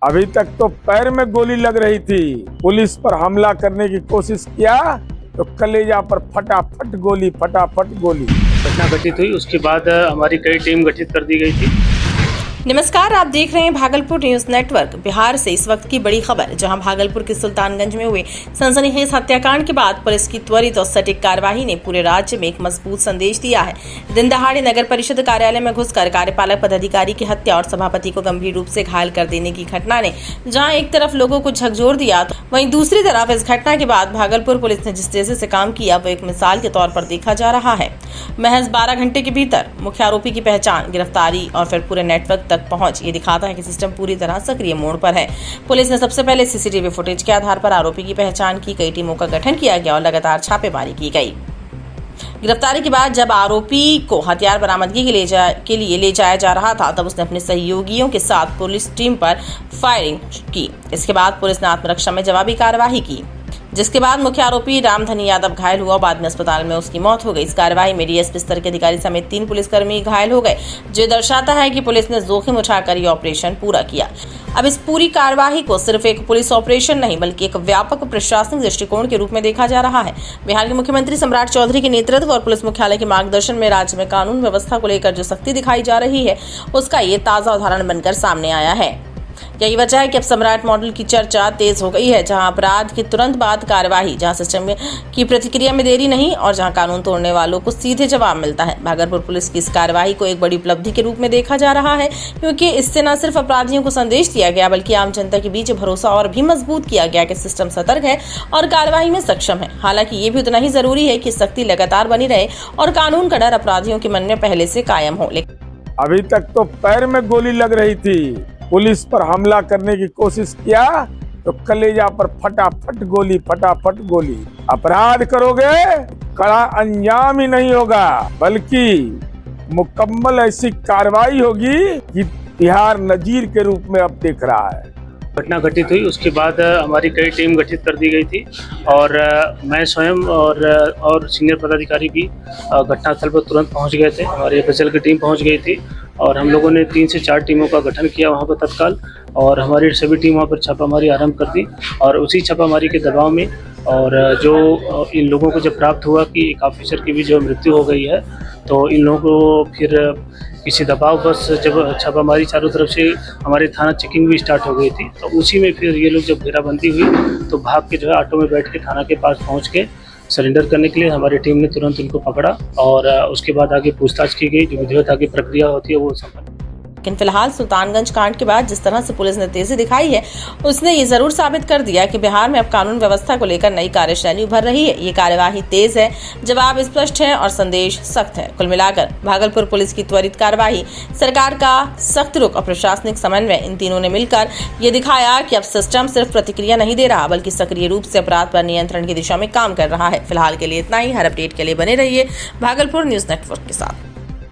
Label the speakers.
Speaker 1: अभी तक तो पैर में गोली लग रही थी। पुलिस पर हमला करने की कोशिश किया तो कलेजा पर फटाफट गोली।
Speaker 2: घटना घटित हुई उसके बाद हमारी कई टीम गठित कर दी गई थी।
Speaker 3: नमस्कार, आप देख रहे हैं भागलपुर न्यूज नेटवर्क। बिहार से इस वक्त की बड़ी खबर, जहां भागलपुर के सुल्तानगंज में हुए सनसनीखेज हत्याकांड के बाद पुलिस की त्वरित और सटीक कार्यवाही ने पूरे राज्य में एक मजबूत संदेश दिया है। दिन दहाड़े नगर परिषद कार्यालय में घुसकर कार्यपालक पदाधिकारी की हत्या और सभापति को गंभीर रूप से घायल कर देने की घटना ने जहाँ एक तरफ लोगों को झकझोर दिया, वहीं दूसरी तरफ इस घटना के बाद भागलपुर पुलिस ने जिस तेजी से काम किया वो एक मिसाल के तौर पर देखा जा रहा है। महज 12 घंटे के भीतर मुख्य आरोपी की पहचान, गिरफ्तारी और फिर पूरे नेटवर्क तक पहुंच, ये दिखाता है कि सिस्टम पूरी तरह सक्रिय मोड पर है। पुलिस ने सबसे पहले सीसीटीवी फुटेज के आधार पर आरोपी की पहचान की, कई टीमों का गठन किया गया और लगातार छापेमारी की गई। गिरफ्तारी के बाद जब आरोपी को हथियार बरामदगी के लिए ले जाया जा रहा था, तब उसने अपने सहयोगियों के साथ पुलिस टीम पर फायरिंग की। इसके बाद पुलिस ने आत्मरक्षा में जवाबी कार्यवाही की, जिसके बाद मुख्य आरोपी रामधनी यादव घायल हुआ। बाद में अस्पताल में उसकी मौत हो गई। इस कार्रवाई में डीएसपी स्तर के अधिकारी समेत 3 पुलिसकर्मी घायल हो गए, जो दर्शाता है कि पुलिस ने जोखिम उठाकर ये ऑपरेशन पूरा किया। अब इस पूरी कार्यवाही को सिर्फ एक पुलिस ऑपरेशन नहीं बल्कि एक व्यापक प्रशासनिक दृष्टिकोण के रूप में देखा जा रहा है। बिहार के मुख्यमंत्री सम्राट चौधरी के नेतृत्व और पुलिस मुख्यालय के मार्गदर्शन में राज्य में कानून व्यवस्था को लेकर जो सख्ती दिखाई जा रही है, उसका ये ताजा उदाहरण बनकर सामने आया है। यही वजह है कि अब सम्राट मॉडल की चर्चा तेज हो गई है, जहां अपराध के तुरंत बाद कार्यवाही, जहां सिस्टम की प्रतिक्रिया में देरी नहीं और जहां कानून तोड़ने वालों को सीधे जवाब मिलता है। भागलपुर पुलिस की इस कार्यवाही को एक बड़ी उपलब्धि के रूप में देखा जा रहा है, क्योंकि इससे न सिर्फ अपराधियों को संदेश दिया गया बल्कि आम जनता के बीच भरोसा और भी मजबूत किया गया कि सिस्टम सतर्क है और कार्यवाही में सक्षम है। हालांकि ये भी उतना ही जरूरी है कि सख्ती लगातार बनी रहे और कानून का डर अपराधियों के मन में पहले से कायम हो।
Speaker 1: अभी तक तो पैर में गोली लग रही थी। पुलिस पर हमला करने की कोशिश किया तो कलेजा पर फटाफट गोली। अपराध करोगे कड़ा अंजाम ही नहीं होगा, बल्कि मुकम्मल ऐसी कार्रवाई होगी कि बिहार नजीर के रूप में अब दिख रहा है।
Speaker 2: घटना घटित हुई उसके बाद हमारी कई टीम गठित कर दी गई थी और मैं स्वयं और सीनियर पदाधिकारी भी घटनास्थल पर तुरंत पहुंच गए थे। हमारी एफएसएल की टीम पहुंच गई थी और हम लोगों ने 3 से 4 टीमों का गठन किया वहां पर तत्काल, और हमारी सभी टीम वहां पर छापामारी आरंभ कर दी। और उसी छापामारी के दबाव में और जो इन लोगों को जब प्राप्त हुआ कि एक ऑफिसर की भी जो मृत्यु हो गई है, तो इन लोगों को फिर किसी दबाव बस जब छापामारी चारों तरफ से हमारे थाना चेकिंग भी स्टार्ट हो गई थी, तो उसी में फिर ये लोग जब घेराबंदी हुई तो भाग के जो है ऑटो में बैठ के थाना के पास पहुंच के सरेंडर करने के लिए हमारी टीम ने तुरंत उनको पकड़ा और उसके बाद आगे पूछताछ की गई। जो विधिवत आगे प्रक्रिया होती है वो संपन्न।
Speaker 3: लेकिन फिलहाल सुल्तानगंज कांड के बाद जिस तरह से पुलिस ने तेजी दिखाई है, उसने ये जरूर साबित कर दिया कि बिहार में अब कानून व्यवस्था को लेकर नई कार्यशैली उभर रही है। ये कार्यवाही तेज है, जवाब स्पष्ट है और संदेश सख्त है। कुल मिलाकर भागलपुर पुलिस की त्वरित कार्यवाही, सरकार का सख्त रुख और प्रशासनिक समन्वय, इन तीनों ने मिलकर ये दिखाया कि अब सिस्टम सिर्फ प्रतिक्रिया नहीं दे रहा बल्कि सक्रिय रूप से अपराध पर नियंत्रण की दिशा में काम कर रहा है। फिलहाल के लिए इतना ही। हर अपडेट के लिए बने रहिए भागलपुर न्यूज नेटवर्क के साथ।